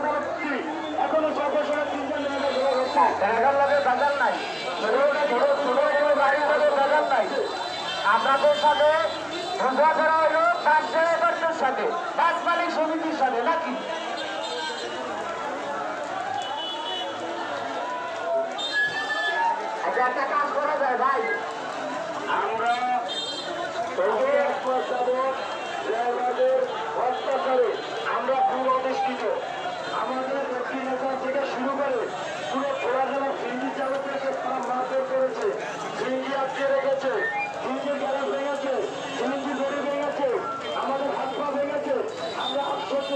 এখনো সর্বসরা 3 জন টাকার লগে বাজার নাই, ছোট ছোট গাড়ির লগে বাজার নাই। আপনাদের সাথে বোঝা করা হলো ট্রাক ড্রাইভারদের সাথে, বাস মালিক সমিতির সাথে নাকি? আচ্ছা, একটা কাজ করা যায় ভাই, আমরা অত্যাচারে আমরা পুরো অধিষ্ঠিত। আমাদের ব্যক্তি নেতা থেকে শুরু করে পুরো খোলাখানা সিন্ডি চালকদেরকে মারধর করেছে, সিন্ডি আটকে রেখেছে, সিন্ডি গ্যারেজ ভেঙেছে, সিন্ডি গড়ি ভেঙেছে, আমাদের হাত পা ভেঙেছে। আমরা আশ্চর্য